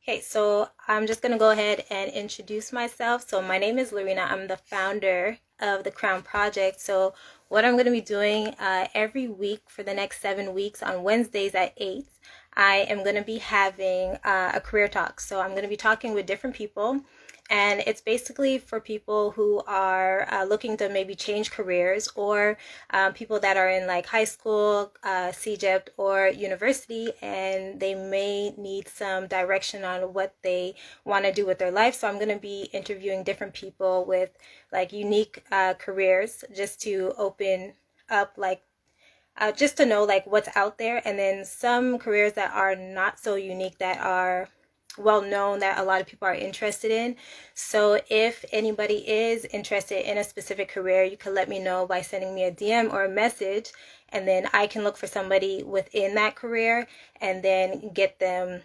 Okay, so I'm just going to go ahead and introduce myself. So my name is Lorena. I'm the founder of the Crown Project. So what I'm going to be doing every week for the next 7 weeks on Wednesdays at 8, I am going to be having a career talk. So I'm going to be talking with different people, and it's basically for people who are looking to maybe change careers, or people that are in like high school, CJEP, or university, and they may need some direction on what they want to do with their life. So I'm going to be interviewing different people with like unique careers, just to open up like just to know like what's out there, and then some careers that are not so unique, that are well known, that a lot of people are interested in. So if anybody is interested in a specific career, you can let me know by sending me a DM or a message, and then I can look for somebody within that career and then get them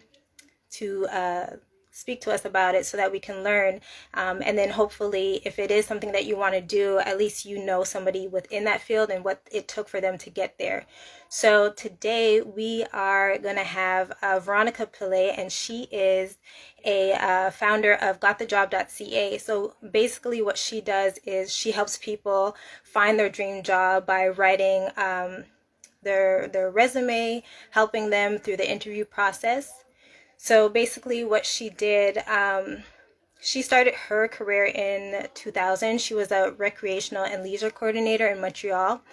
to speak to us about it so that we can learn. And then hopefully, if it is something that you want to do, at least you know somebody within that field and what it took for them to get there. So today we are going to have Veronica Pillay, and she is a founder of GotTheJob.ca. So basically what she does is she helps people find their dream job by writing their resume, helping them through the interview process. So basically what she did, she started her career in 2000. She was a recreational and leisure coordinator in Montreal.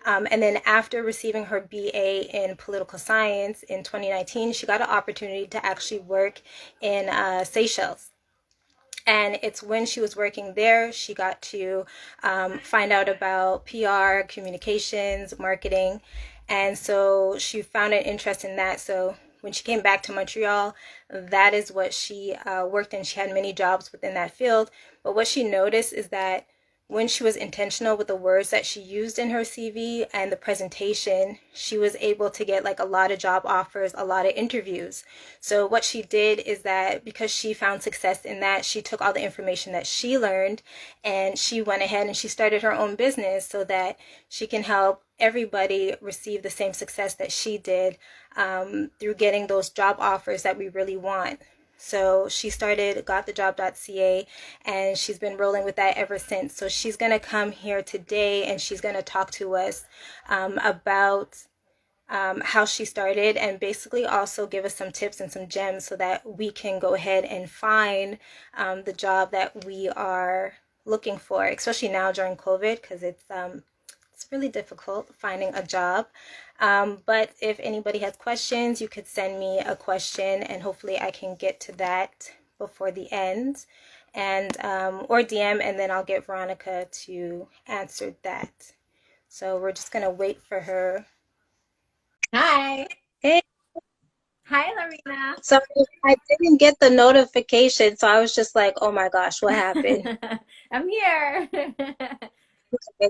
And then after receiving her BA in political science in 2019, she got an opportunity to actually work in Seychelles. And it's when she was working there, she got to find out about PR, communications, marketing. And so she found an interest in that. So when she came back to Montreal, that is what she worked in. She had many jobs within that field. But what she noticed is that when she was intentional with the words that she used in her CV and the presentation, she was able to get like a lot of job offers, a lot of interviews. So what she did is that because she found success in that, she took all the information that she learned and she went ahead and she started her own business so that she can help everybody receive the same success that she did, through getting those job offers that we really want. So she started GotTheJob.ca, and she's been rolling with that ever since. So she's going to come here today and she's going to talk to us about how she started, and basically also give us some tips and some gems so that we can go ahead and find the job that we are looking for, especially now during COVID, because it's really difficult finding a job. But if anybody has questions, you could send me a question, and hopefully I can get to that before the end, and or DM, and then I'll get Veronica to answer that. So we're just gonna wait for her. Hi. Hey, Hi, Lorena. so I didn't get the notification, so I was just like, oh my gosh, what happened? I'm here.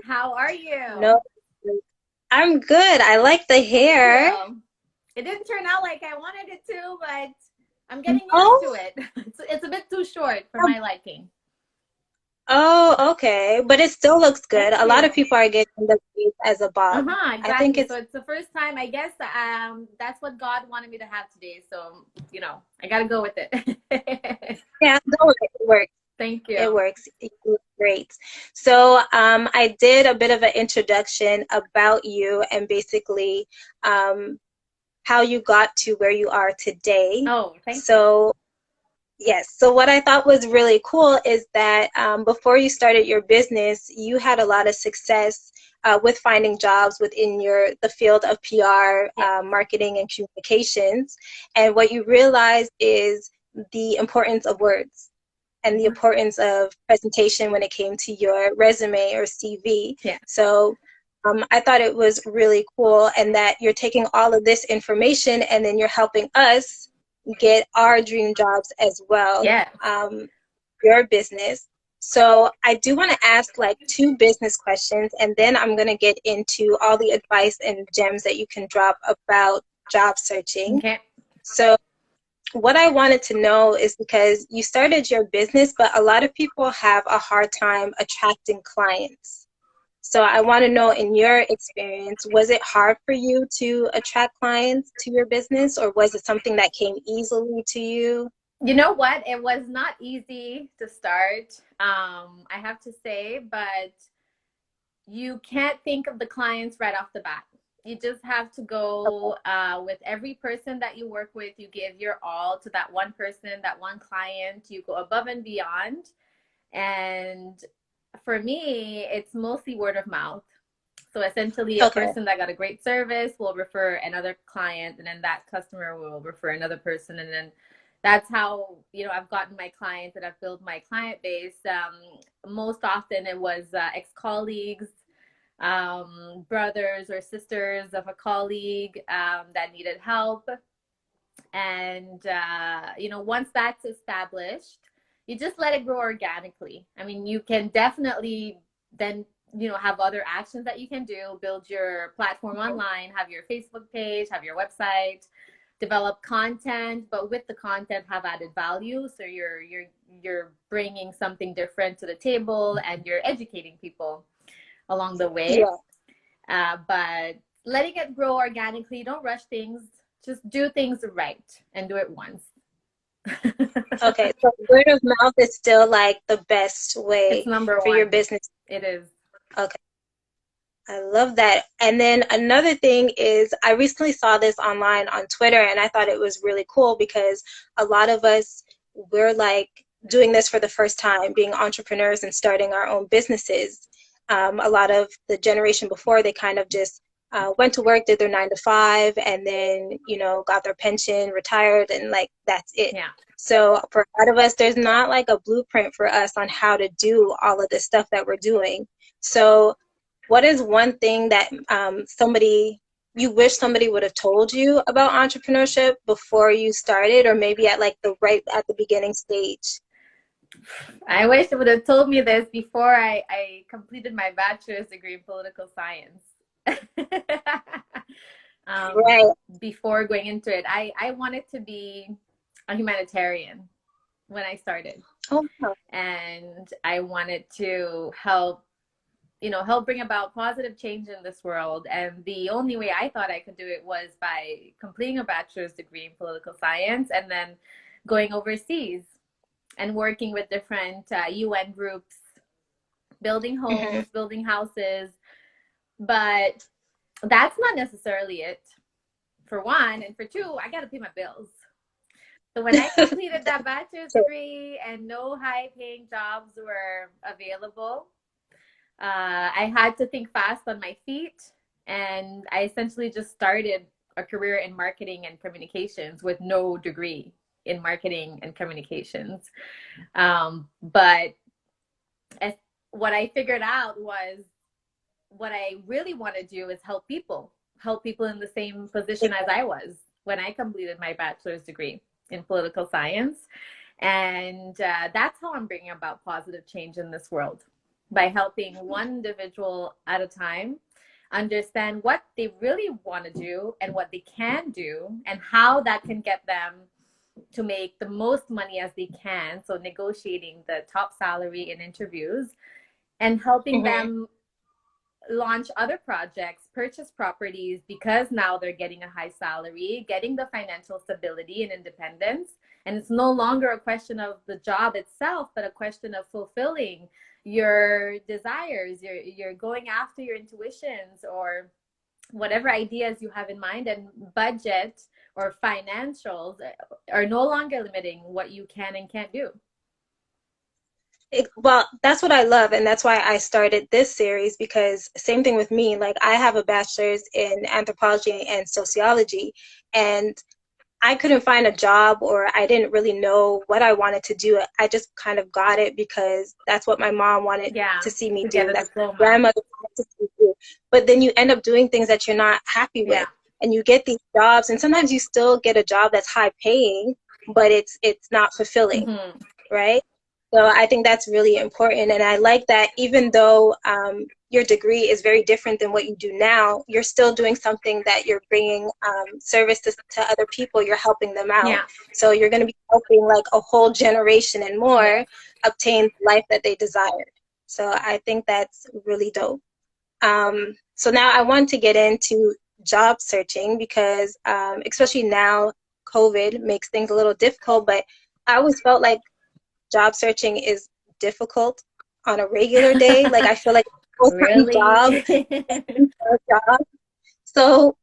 How are you? No, I'm good. I like the Thank hair. you. It didn't turn out like I wanted it to, but I'm getting used Oh, to it. It's a bit too short for my liking. oh, okay. But it still looks good. Thank A lot of you. people are getting the braids as a bob. I think Exactly. So it's, it's the first time, I guess, that's what God wanted me to have today. So, I got to go with it. yeah, no, it works. Thank It you. works. You look great. So, I did a bit of an introduction about you and basically how you got to where you are today. Oh, thank you. So, yes. So what I thought was really cool is that before you started your business, you had a lot of success with finding jobs within the field of PR, Yeah. marketing, and communications. And what you realized is the importance of words and the Mhm. importance of presentation when it came to your resume or CV. Yeah. So I thought it was really cool, and that you're taking all of this information and then you're helping us get our dream jobs as well, Yeah. your business. So I do want to ask like two business questions, and then I'm going to get into all the advice and gems that you can drop about job searching. Okay. So what I wanted to know is, because you started your business, but a lot of people have a hard time attracting clients. So I want to know, in your experience, was it hard for you to attract clients to your business, or was it something that came easily to you? You know what? It was not easy to start, I have to say, but you can't think of the clients right off the bat. You just have to go with every person that you work with. You give your all to that one person, that one client. You go above and beyond. And for me, it's mostly word of mouth. So essentially, a Okay. person that got a great service will refer another client, and then that customer will refer another person, and then that's how I've gotten my clients and I've built my client base. Most often, it was ex-colleagues, brothers or sisters of a colleague that needed help, and once that's established, you just let it grow organically. I mean, you can definitely then have other actions that you can do: build your platform online, have your Facebook page, have your website, develop content, but with the content have added value, so you're bringing something different to the table and you're educating people along the way. Yeah. But letting it grow organically, don't rush things, just do things right and do it once. Okay. So word of mouth is still like the best It's way number for your one. business. It is. Okay. I love that. And then another thing is, I recently saw this online on Twitter, and I thought it was really cool because a lot of us, we're like doing this for the first time, being entrepreneurs and starting our own businesses. A lot of the generation before, they kind of just went to work, did their 9 to 5, and then, got their pension, retired, and like that's it. Yeah. So for a lot of us, there's not like a blueprint for us on how to do all of this stuff that we're doing. So what is one thing that somebody you wish somebody would have told you about entrepreneurship before you started, or maybe at like the right at the beginning stage? I wish it would have told me this before I completed my bachelor's degree in political science. um, Right. Before going into it, I wanted to be a humanitarian when I started, Oh, wow. and I wanted to help bring about positive change in this world. And the only way I thought I could do it was by completing a bachelor's degree in political science and then going overseas and working with different UN groups, building Mhm. homes, building houses. But that's not necessarily it, for one. And for two, I got to pay my bills. So when I completed that bachelor's So, degree and no high paying jobs were available, I had to think fast on my feet. And I essentially just started a career in marketing and communications with no degree in marketing and communications. But as, what I figured out was what I really want to do is help people in the same position as I was when I completed my bachelor's degree in political science. And that's how I'm bringing about positive change in this world, by helping one individual at a time understand what they really want to do and what they can do and how that can get them to make the most money as they can. So negotiating the top salary in interviews and helping mhm. them launch other projects, purchase properties, because now they're getting a high salary, getting the financial stability and independence. And it's no longer a question of the job itself, but a question of fulfilling your desires. You're going after your intuitions or whatever ideas you have in mind, and budget or financials are no longer limiting what you can and can't do. Well, that's what I love, and that's why I started this series, because same thing with me. Like, I have a bachelor's in anthropology and sociology, and I couldn't find a job, or I didn't really know what I wanted to do. I just kind of got it because that's what my mom wanted Yeah, to see me to get do. a That's what my diploma. grandmother wanted to see me do. But then you end up doing things that you're not happy Yeah. with, and you get these jobs, and sometimes you still get a job that's high paying, but it's not fulfilling, Mm-hmm. right? So I think that's really important. And I like that even though your degree is very different than what you do now, you're still doing something that you're bringing service to other people. You're helping them out. Yeah. So you're going to be helping like a whole generation and Yes. more obtain the life that they desired. So I think that's really dope. So now I want to get into job searching because especially now, COVID makes things a little difficult, but I always felt like job searching is difficult on a regular day. Like I feel like a full-time job, Really? a job. So,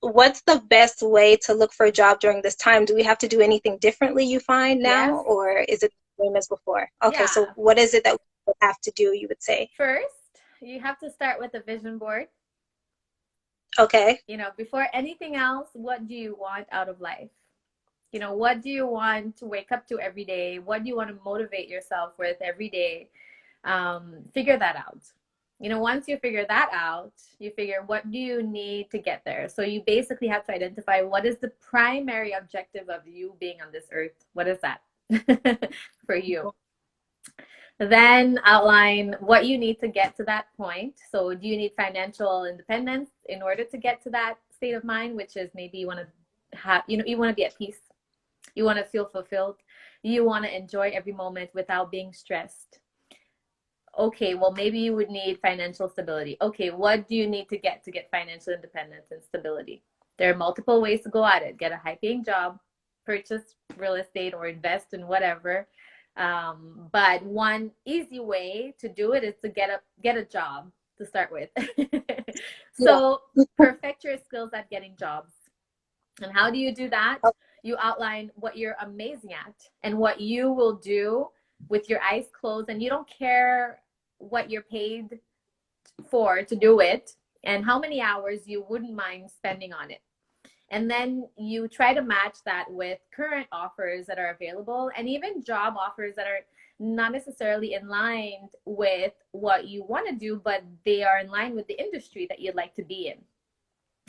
what's the best way to look for a job during this time? Do we have to do anything differently, you find Yes. now, or is it the same as before? Okay, so Yeah. what is it that we would have to do, you would say? First, you have to start with a vision board. Okay, Before anything else, what do you want out of life? What do you want to wake up to every day? What do you want to motivate yourself with every day? Figure that out. Once you figure that out, you figure what do you need to get there. So you basically have to identify what is the primary objective of you being on this earth. What is that for you? Then outline what you need to get to that point. So do you need financial independence in order to get to that state of mind, which is maybe you want to have, you want to be at peace. You want to feel fulfilled. You want to enjoy every moment without being stressed. Okay, well, maybe you would need financial stability. Okay, what do you need to get financial independence and stability? There are multiple ways to go at it. Get a high paying job, purchase real estate, or invest in whatever. But one easy way to do it is to get a job to start with. yeah, So perfect your skills at getting jobs. And how do you do that? You outline what you're amazing at and what you will do with your eyes closed, and you don't care what you're paid for to do it and how many hours you wouldn't mind spending on it. And then you try to match that with current offers that are available and even job offers that are not necessarily in line with what you want to do, but they are in line with the industry that you'd like to be in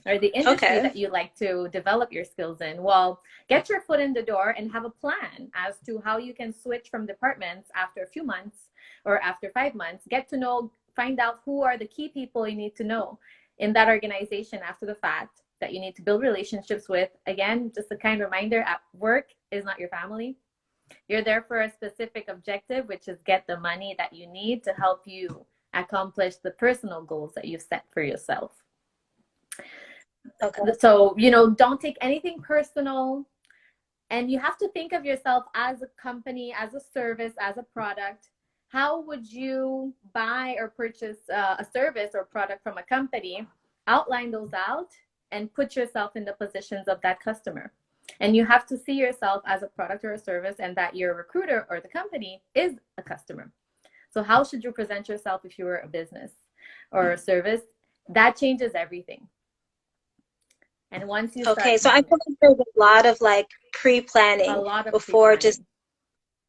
or the industry okay, that you like to develop your skills in. Well, get your foot in the door and have a plan as to how you can switch from departments after a few months or after 5 months. Get to know, find out who are the key people you need to know in that organization after the fact that you need to build relationships with. Again, just a kind reminder, at work is not your family. You're there for a specific objective, which is get the money that you need to help you accomplish the personal goals that you've set for yourself. okay, So, don't take anything personal. And you have to think of yourself as a company, as a service, as a product. How would you buy or purchase a service or product from a company? Outline those out and put yourself in the positions of that customer. And you have to see yourself as a product or a service, and that your recruiter or the company is a customer. So, how should you present yourself if you were a business or a service? That changes everything. And once you okay. start, So I feel like there's a lot of like a pre-planning lot of before just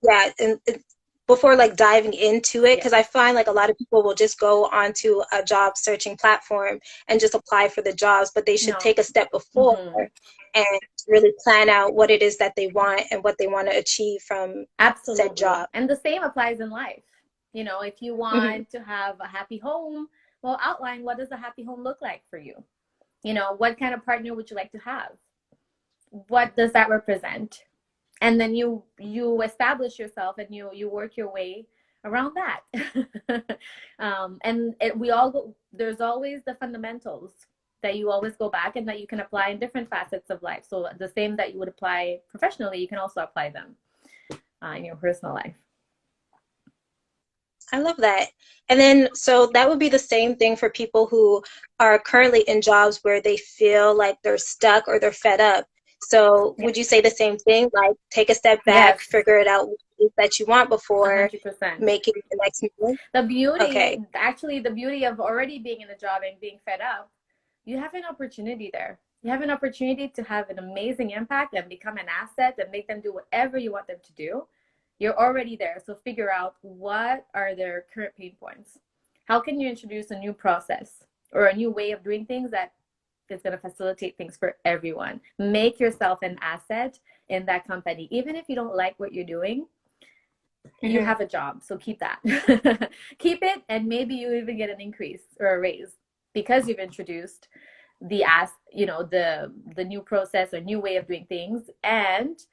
pre-planning. yeah, and before like diving into it, because Yes. I find like a lot of people will just go onto a job searching platform and just apply for the jobs, but they should No. take a step before Mm-hmm. and really plan out what it is that they want and what they want to achieve from said Absolutely. job. And the same applies in life. If you Hmm. want to have a happy home, well, outline what does a happy home look like for you? What kind of partner would you like to have? What does that represent? And then you establish yourself and you work your way around that. And we all go, there's always the fundamentals that you always go back and that you can apply in different facets of life. So the same that you would apply professionally, you can also apply them in your personal life. I love that. And then, so that would be the same thing for people who are currently in jobs where they feel like they're stuck or they're fed up. So, Yes. would you say the same thing? Like, take a step back, Yes, figure it out what it is that you want before 100%. making the next move? Okay. The beauty of already being in a job and being fed up, you have an opportunity there. You have an opportunity to have an amazing impact and become an asset and make them do whatever you want them to do. You're already there. So figure out what are their current pain points. How can you introduce a new process or a new way of doing things that is going to facilitate things for everyone? Make yourself an asset in that company. Even if you don't like what you're doing, you Hmm. have a job, so keep that. Keep it, and maybe you even get an increase or a raise because you've introduced the new process or new way of doing things, and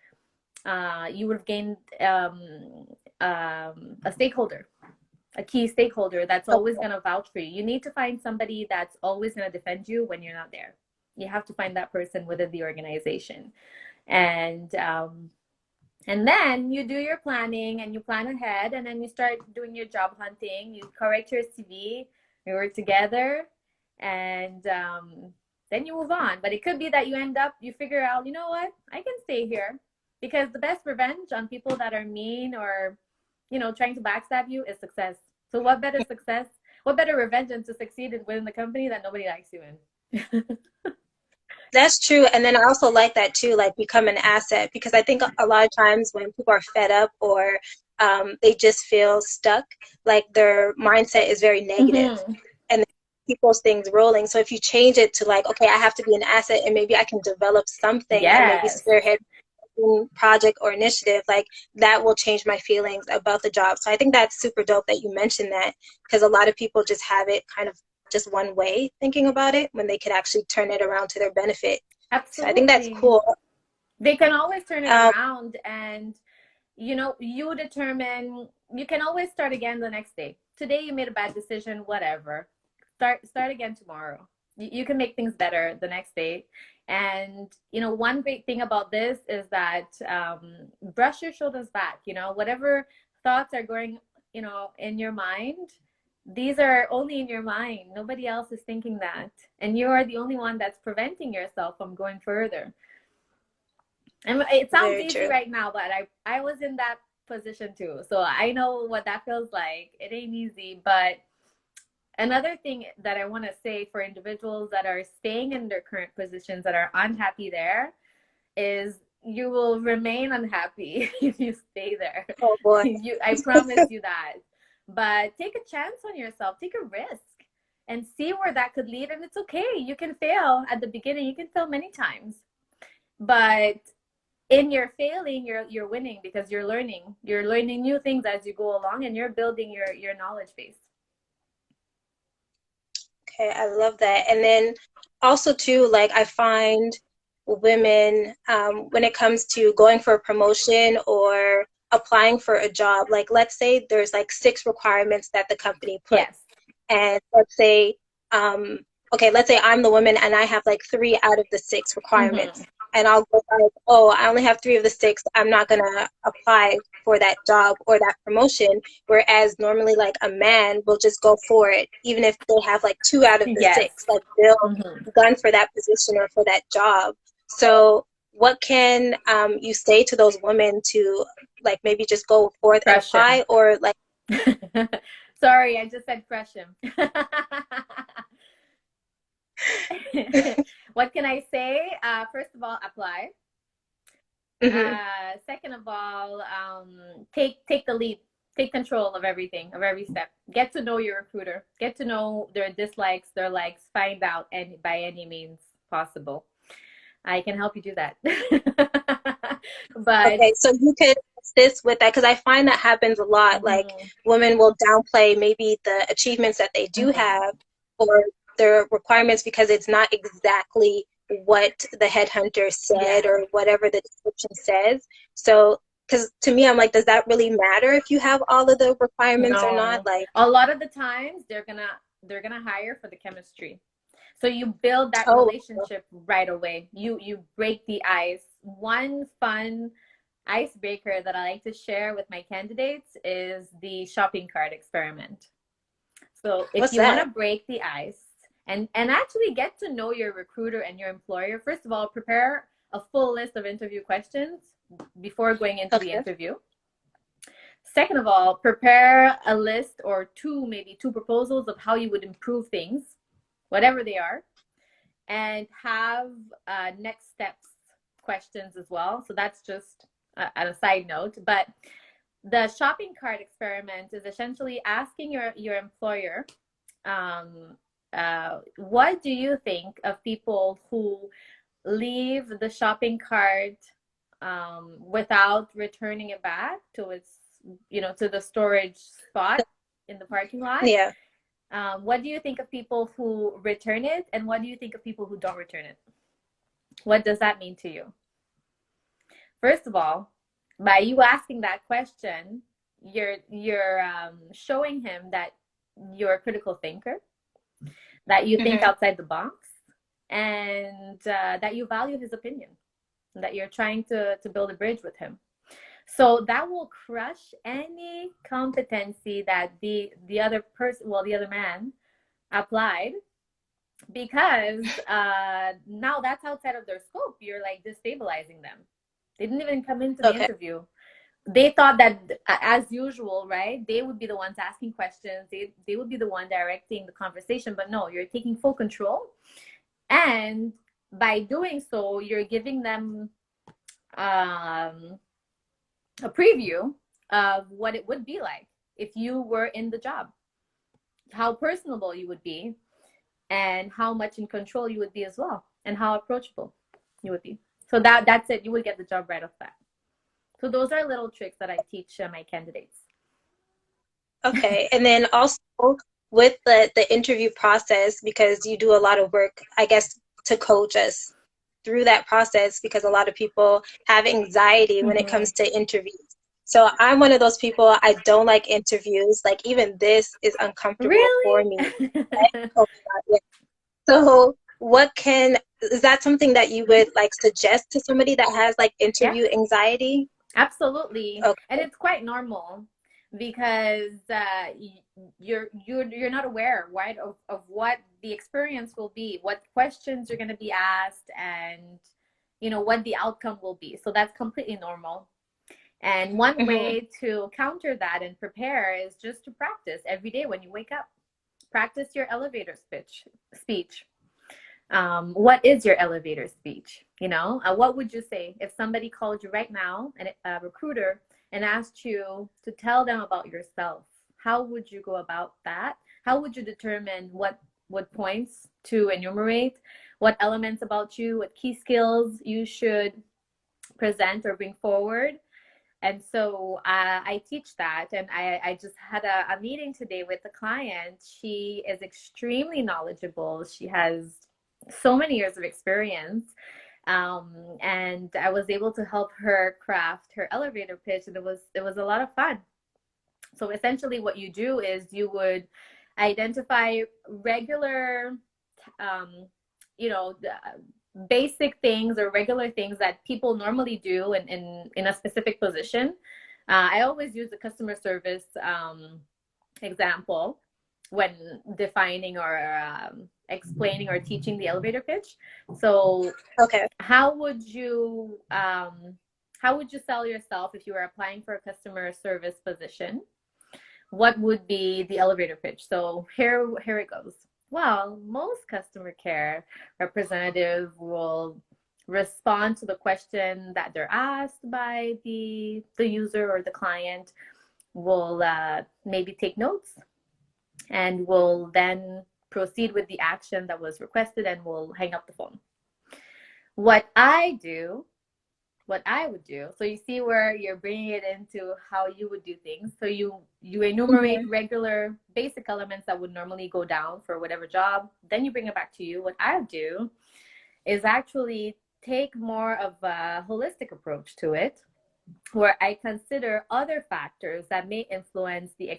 you would have gained a stakeholder, a key stakeholder that's always Okay. going to vouch for you. You need to find somebody that's always going to defend you when you're not there. You have to find that person within the organization. And And then you do your planning and you plan ahead, and then you start doing your job hunting. You correct your CV, you work together, and then you move on. But it could be that you end up, you figure out, you know what, I can stay here. Because the best revenge on people that are mean or, trying to backstab you is success. So what better success, what better revenge than to succeed within the company that nobody likes you in? That's true. And then I also like that too, like become an asset, because I think a lot of times when people are fed up or they just feel stuck, like their mindset is very negative Mm-hmm. and keep those things rolling. So if you change it to like, okay, I have to be an asset and maybe I can develop something and maybe Yes, spearhead project or initiative, like that will change my feelings about the job. So I think that's super dope that you mentioned that, because a lot of people just have it kind of just one way thinking about it when they could actually turn it around to their benefit. So I think that's absolutely. cool. They can always turn it Um, around, and you determine, you can always start again the next day. Today you made a bad decision, whatever. Start again tomorrow. You can make things better the next day. And one great thing about this is that brush your shoulders back. Whatever thoughts are going in your mind, these are only in your mind. Nobody else is thinking that, and you are the only one that's preventing yourself from going further. And it sounds Very easy true. right now, but I was in that position too. So I know what that feels like. It ain't easy. But another thing that I want to say for individuals that are staying in their current positions that are unhappy there is you will remain unhappy if you stay there. Oh boy. I promise you that. But take a chance on yourself, take a risk and see where that could lead. And it's okay. You can fail at the beginning. You can fail many times. But in your failing, you're winning because you're learning new things as you go along, and you're building your knowledge base. Okay, I love that. And then also too, like I find women, when it comes to going for a promotion or applying for a job, like let's say there's like six requirements that the company puts. Yes. And let's say, okay, let's say I'm the woman and I have like three out of the six Mm-hmm. requirements. And I'll go like, oh, I only have three of the six. I'm not gonna apply for that job or that promotion. Whereas normally, like a man will just go for it, even if they have like two out of the Yes. six. Like they'll Mm-hmm. gun for that position or for that job. So, what can you say to those women to like maybe just go forth and Crush him. apply, or like, Sorry, I just said crush him. What can I say? First of all, apply. mhm, Second of all, take the lead, take control of everything, of every step. Get to know your recruiter. Get to know their dislikes, their likes. Find out any by any means possible. I can help you do that. But okay, so you could assist with that because I find that happens a lot. Like mhm, women will downplay maybe the achievements that they do mhm, have or their requirements because it's not exactly what the headhunter said yeah, or whatever the description says. So, because to me, I'm like, does that really matter if you have all of the requirements or not? no. Like, A lot of the times they're gonna hire for the chemistry. So you build that oh, relationship right away. You break the ice. One fun icebreaker that I like to share with my candidates is the shopping cart experiment. So if what's you want that? to break the ice and actually get to know your recruiter and your employer, first of all, prepare a full list of interview questions before going into the Okay. interview. Second of all, prepare a list or two, maybe two proposals of how you would improve things, whatever they are, and have next steps questions as well. So that's just a side note. But the shopping cart experiment is essentially asking your employer, um, what do you think of people who leave the shopping cart without returning it back to its, to the storage spot in the parking lot? Yeah. What do you think of people who return it, and what do you think of people who don't return it? What does that mean to you? First of all, by you asking that question, you're showing him that you're a critical thinker, that you think Hmm. outside the box, and that you value his opinion, that you're trying to build a bridge with him. So that will crush any competency that the other person, well, the other man applied, because now that's outside of their scope. You're like destabilizing them. They didn't even come into the Okay. interview. They thought that, as usual, right, they would be the ones asking questions, they would be the one directing the conversation, but no, you're taking full control. And by doing so, you're giving them um, a preview of what it would be like if you were in the job, how personable you would be, and how much in control you would be as well, and how approachable you would be. So that's it. You would get the job right off that. So those are little tricks that I teach my candidates. Okay. And then also with the interview process, because you do a lot of work, I guess, to coach us through that process, because a lot of people have anxiety when it Mm-hmm. comes to interviews. So I'm one of those people, I don't like interviews. Like even this is uncomfortable for Really? me. Oh my God, yeah. So is that something that you would like suggest to somebody that has like Yeah, interview anxiety? absolutely. And Okay. it's quite normal, because you're not aware, right, of what the experience will be, what questions you're going to be asked, and what the outcome will be. So that's completely normal. And one Hmm. way to counter that and prepare is just to practice every day when you wake up. Practice your elevator speech. What is your elevator speech? What would you say if somebody called you right now, and a recruiter, and asked you to tell them about yourself? How would you go about that? How would you determine what points to enumerate, what elements about you, what key skills you should present or bring forward? And so I teach that. And I just had a meeting today with a client. She is extremely knowledgeable. She has so many years of experience. And I was able to help her craft her elevator pitch, and it was a lot of fun. So essentially, what you do is you would identify regular, um, basic things or regular things that people normally do in a specific position. I always use the customer service example when defining or explaining or teaching the elevator pitch. So Okay. how would you sell yourself if you were applying for a customer service position? What would be the elevator pitch? So here it goes. Well, most customer care representative will respond to the question that they're asked by the user or the client, will maybe take notes, and will then proceed with the action that was requested, and will hang up the phone. What I do what I would do. So you see where you're bringing it into how you would do things. So you enumerate Hmm. regular basic elements that would normally go down for whatever job. Then you bring it back to you. What I do is actually take more of a holistic approach to it, where I consider other factors that may influence the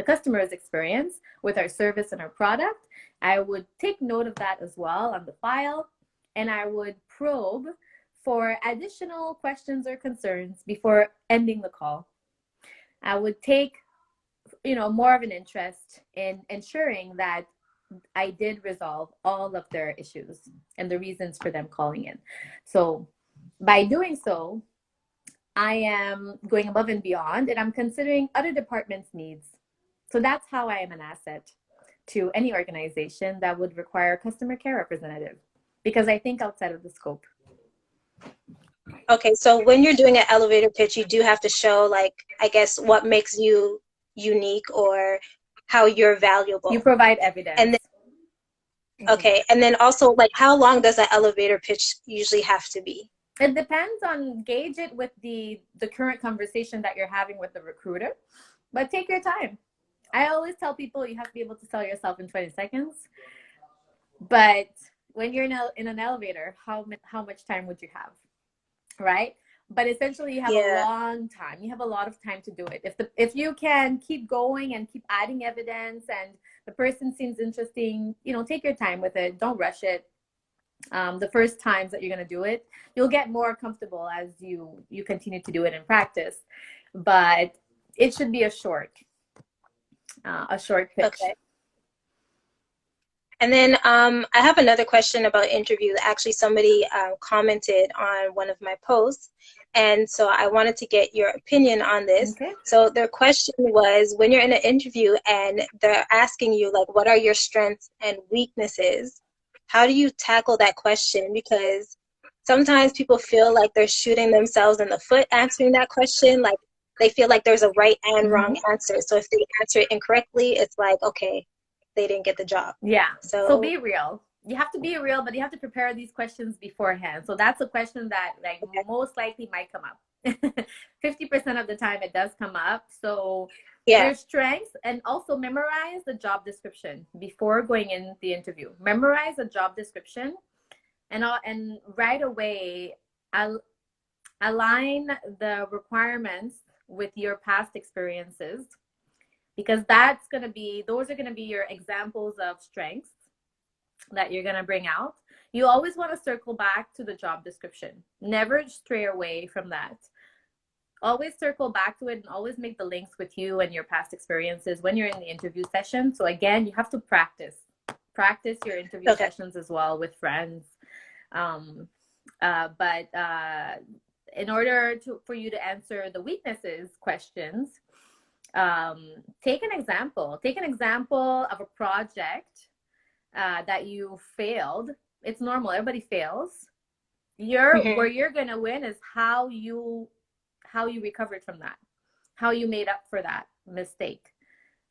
customer's experience with our service and our product. I would take note of that as well on the file, and I would probe for additional questions or concerns before ending the call. I would take, more of an interest in ensuring that I did resolve all of their issues and the reasons for them calling in. So by doing so, I am going above and beyond, and I'm considering other departments' needs. So that's how I am an asset to any organization that would require a customer care representative, because I think outside of the scope. Okay, so when you're doing an elevator pitch, you do have to show, like, I guess, what makes you unique or how you're You valuable. provide And then, evidence. Mhm. okay, and then also, like, how long does an elevator pitch usually have to be? It depends on, gauge it with the current conversation that you're having with the recruiter, but take your time. I always tell people you have to be able to sell yourself in 20 seconds. But when you're in an elevator, how much time would you have, right? But essentially, you have a Yeah. long time. You have a lot of time to do it. If you can keep going and keep adding evidence, and the person seems interesting, take your time with it. Don't rush it. The first times that you're going to do it, you'll get more comfortable as you continue to do it in practice, but it should be a short pitch. Okay. And then I have another question about interviews. Actually, somebody commented on one of my posts. And so I wanted to get your opinion on this. Okay. So their question was, when you're in an interview and they're asking you, like, what are your strengths and weaknesses? How do you tackle that question? Because sometimes people feel like they're shooting themselves in the foot answering that question. Like they feel like there's a right and wrong Mm-hmm. answer. So if they answer it incorrectly, it's like, okay, they didn't get the job. Yeah. So So, be real. You have to be real, but you have to prepare these questions beforehand. So that's a question that like okay. most likely might come up. 50% of the time it does come up. So Yeah. your strengths, and also memorize the job description before going in the interview. Memorize the job description, and right away I'll align the requirements with your past experiences, because those are going to be your examples of strengths that you're going to bring out. You always want to circle back to the job description. Never stray away from that. Always circle back to it and always make the links with you and your past experiences when you're in the interview session. So again, you have to practice your interview Okay. sessions as well with friends. Um, but in order for you to answer the weaknesses questions, take an example. Take an example of a project that you failed. It's normal. Everybody fails. Where Hmm. you're gonna win is how you recovered from that, how you made up for that mistake,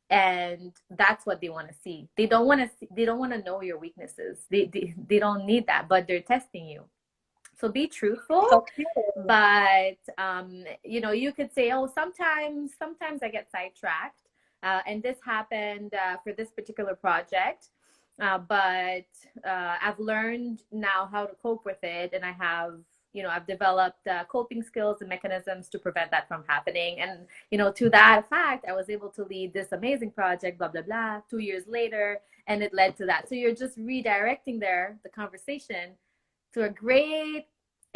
and that's what they want to see. They don't want to. They don't want to know your weaknesses. They don't need that, but they're testing you. So be truthful, Okay. but you could say, oh, sometimes I get sidetracked, and this happened for this particular project, but I've learned now how to cope with it, and I've developed coping skills and mechanisms to prevent that from happening. And to that fact, I was able to lead this amazing project, blah blah blah, 2 years later, and it led to that. So you're just redirecting the conversation to a great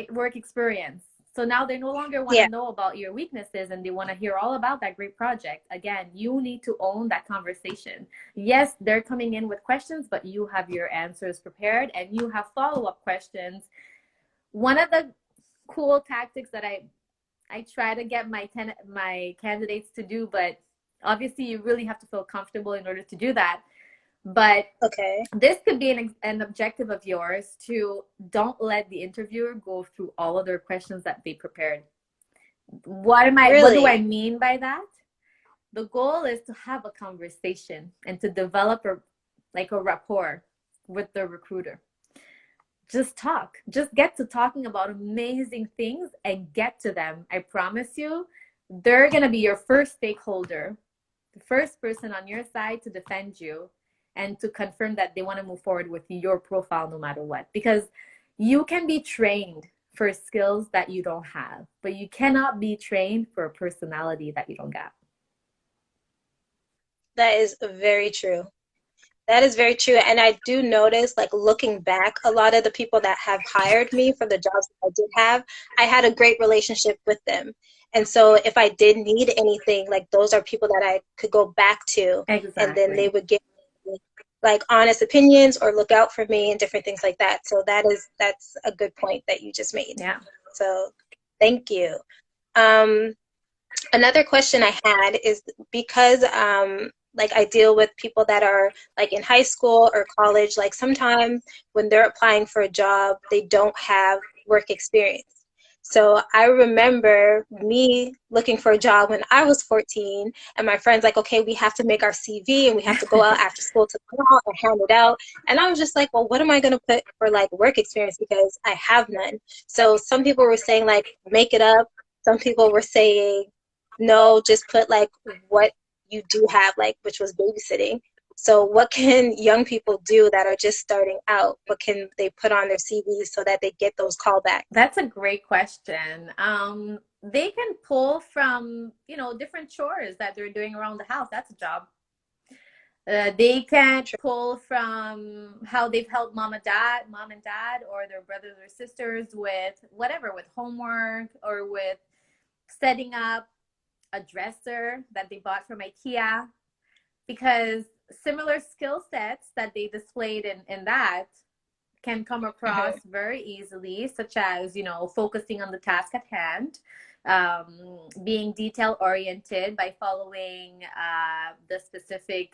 work experience. So now they no longer want to Yeah. know about your weaknesses, and they want to hear all about that great project. Again, you need to own that conversation. Yes, they're coming in with questions, but you have your answers prepared and you have follow-up questions. One of the cool tactics that I try to get my candidates to do, but obviously you really have to feel comfortable in order to do that. But Okay. this could be an objective of yours, to don't let the interviewer go through all of their questions that they prepared. What do I Really? mean by that? The goal is to have a conversation and to develop a rapport with the recruiter. Just talk. Just get to talking about amazing things and get to them. I promise you, they're going to be your first stakeholder, the first person on your side to defend you and to confirm that they want to move forward with your profile no matter what. Because you can be trained for skills that you don't have, but you cannot be trained for a personality that you don't got. That is very true. That is very true. And I do notice, like looking back, a lot of the people that have hired me for the jobs that I did have, I had a great relationship with them. And so if I did need anything, like those are people that I could go back to, and then they Exactly. would give me like honest opinions or look out for me and different things like that. So that's a good point that you just made. Yeah. So thank you. Um, Another question I had is because like I deal with people that are like in high school or college, like sometimes when they're applying for a job, they don't have work experience. So I remember me looking for a job when I was 14, and my friends like, okay, we have to make our CV and we have to go out after school to come out and hand it out. And I was just like, well, what am I going to put for like work experience because I have none. So some people were saying like make it up. Some people were saying no, just put like what you do have, like which was babysitting. So what can young people do that are just starting out? What can they put on their CVs so that they get those callbacks? That's a great question. They can pull from, different chores that they're doing around the house. That's a job. They can True. pull from how they've helped mom and dad, or their brothers or sisters with whatever, with homework or with setting up a dresser that they bought from IKEA, because similar skill sets that they displayed in that can come across Hmm. very easily, such as, you know, focusing on the task at hand, being detail oriented by following the specific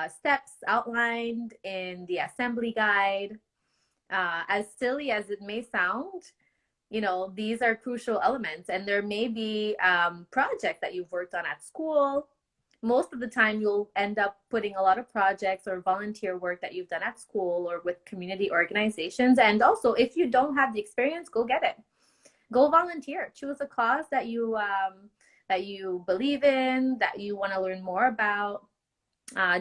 steps outlined in the assembly guide. As silly as it may sound, you know, these are crucial elements. And there may be projects that you've worked on at school. Most of the time, you'll end up putting a lot of projects or volunteer work that you've done at school or with community organizations. And also, if you don't have the experience, go get it. Go volunteer. Choose a cause that you believe in, that you want to learn more about.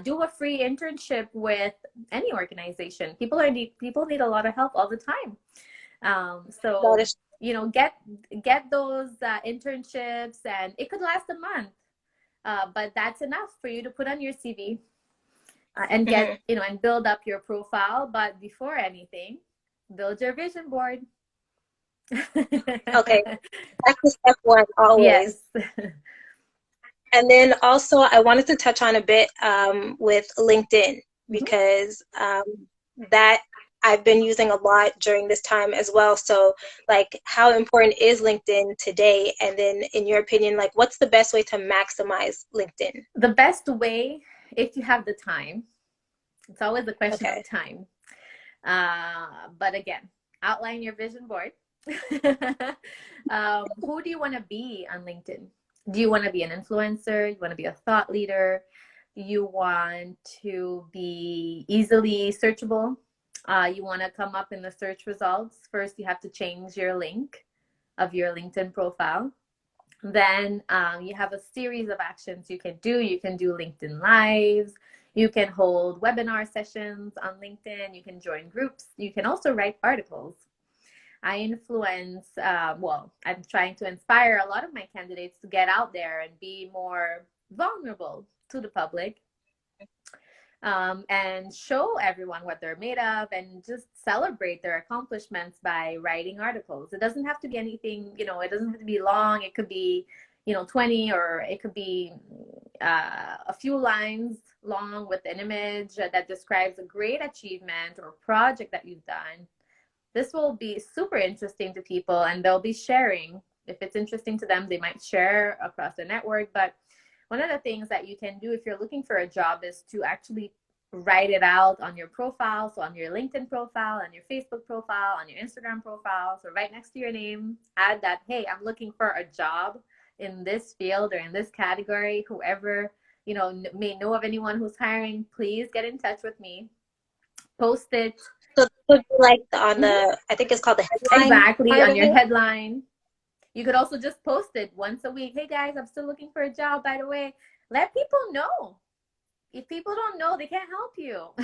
Do a free internship with any organization. People need a lot of help all the time. That So is. you know, get those internships, and it could last a month, but that's enough for you to put on your CV, and get, Mhm. you know, and build up your profile. But before anything, build your vision board. Okay, that's the step one Yes. always. And then also, I wanted to touch on a bit with LinkedIn Mhm. because that I've been using a lot during this time as well. So, like, how important is LinkedIn today? And then, in your opinion, like, what's the best way to maximize LinkedIn? The best way, if you have the time, it's always a question of Okay. time. But again, outline your vision board. Who do you want to be on LinkedIn? Do you want to be an influencer? You want to be a thought leader? You want to be easily searchable? You want to come up in the search results? First, you have to change your link of your LinkedIn profile. Then you have a series of actions you can do. You can do LinkedIn Lives. You can hold webinar sessions on LinkedIn. You can join groups. You can also write articles. I influence, well, I'm trying to inspire a lot of my candidates to get out there and be more vulnerable to the public, and show everyone what they're made of, and just celebrate their accomplishments by writing articles. It doesn't have to be anything, you know, it doesn't have to be long. It could be, you know, 20, or it could be a few lines long with an image that describes a great achievement or project that you've done. This will be super interesting to people, and they'll be sharing. If it's interesting to them, they might share across the network. But one of the things that you can do if you're looking for a job is to actually write it out on your profile. So on your LinkedIn profile, on your Facebook profile, on your Instagram profile. So right next to your name, add that, hey, I'm looking for a job in this field or in this category. Whoever, you know, may know of anyone who's hiring, please get in touch with me. Post it. So, this would be like on Mhm. the, I think it's called the headline Exactly, part on of your it. headline. You could also just post it once a week. Hey guys, I'm still looking for a job, by the way. Let people know. If people don't know, they can't help you.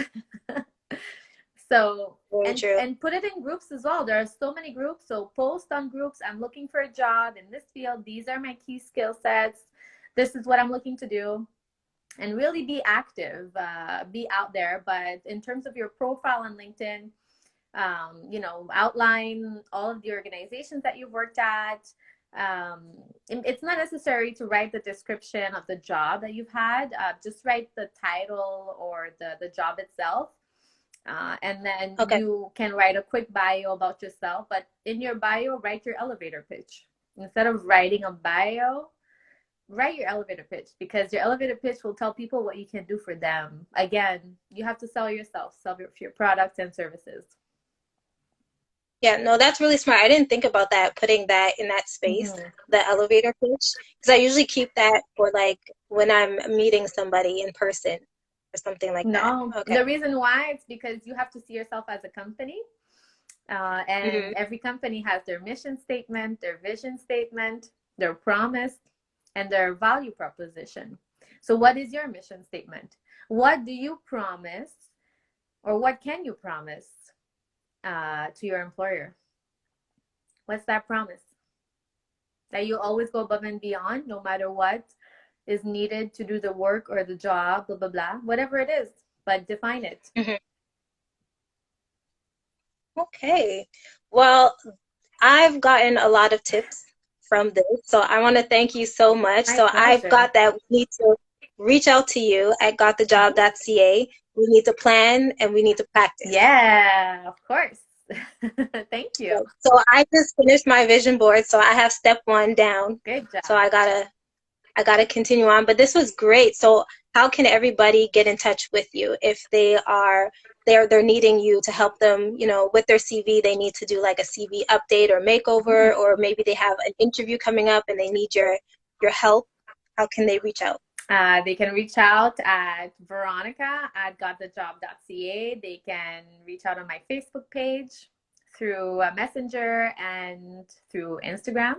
So, Very true. and put it in groups as well. There are so many groups. So post on groups. I'm looking for a job in this field. These are my key skill sets. This is what I'm looking to do. And really be active, be out there. But in terms of your profile on LinkedIn, you know, outline all of the organizations that you've worked at. It's not necessary to write the description of the job that you've had. Just write the title or the job itself. And then Okay. you can write a quick bio about yourself. But in your bio, write your elevator pitch. Instead of writing a bio, write your elevator pitch, because your elevator pitch will tell people what you can do for them. Again, you have to sell yourself, sell your products and services. Yeah, no, that's really smart. I didn't think about that, putting that in that space, Mhm. the elevator pitch, because I usually keep that for like when I'm meeting somebody in person or something like that. No, Okay. the reason why it's because you have to see yourself as a company, and Hmm. every company has their mission statement, their vision statement, their promise, and their value proposition. So, what is your mission statement? What do you promise, or what can you promise to your employer? What's that promise? That you always go above and beyond, no matter what. is needed to do the work or the job, blah, blah, blah, whatever it is, but define it. Mhm. Okay. Well, I've gotten a lot of tips from this, so I want to thank you so much. My So I've pleasure. got that we need to reach out to you at GotTheJob.ca. We need to plan and we need to practice. Yeah, of course. Thank you. So I just finished my vision board, so I have step one down. Good So job. I gotta continue on. But this was great. So how can everybody get in touch with you if they're needing you to help them, with their CV, they need to do like a CV update or makeover, or maybe they have an interview coming up and they need your help. How can they reach out? They can reach out at Veronica at GotTheJob.ca. They can reach out on my Facebook page through Messenger and through Instagram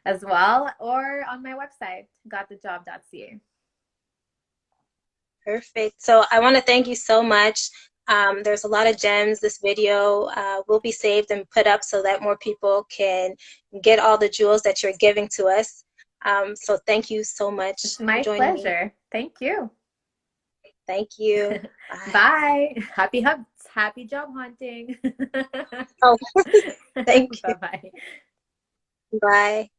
as well, or on my website, GotTheJob.ca. Perfect. So I want to thank you so much. There's a lot of gems. This video will be saved and put up so that more people can get all the jewels that you're giving to us. So thank you so It's much for my joining me. pleasure. Thank you. Thank you. Bye. Bye. Happy hubs. Happy job hunting. Oh, thank you. Bye bye. Bye.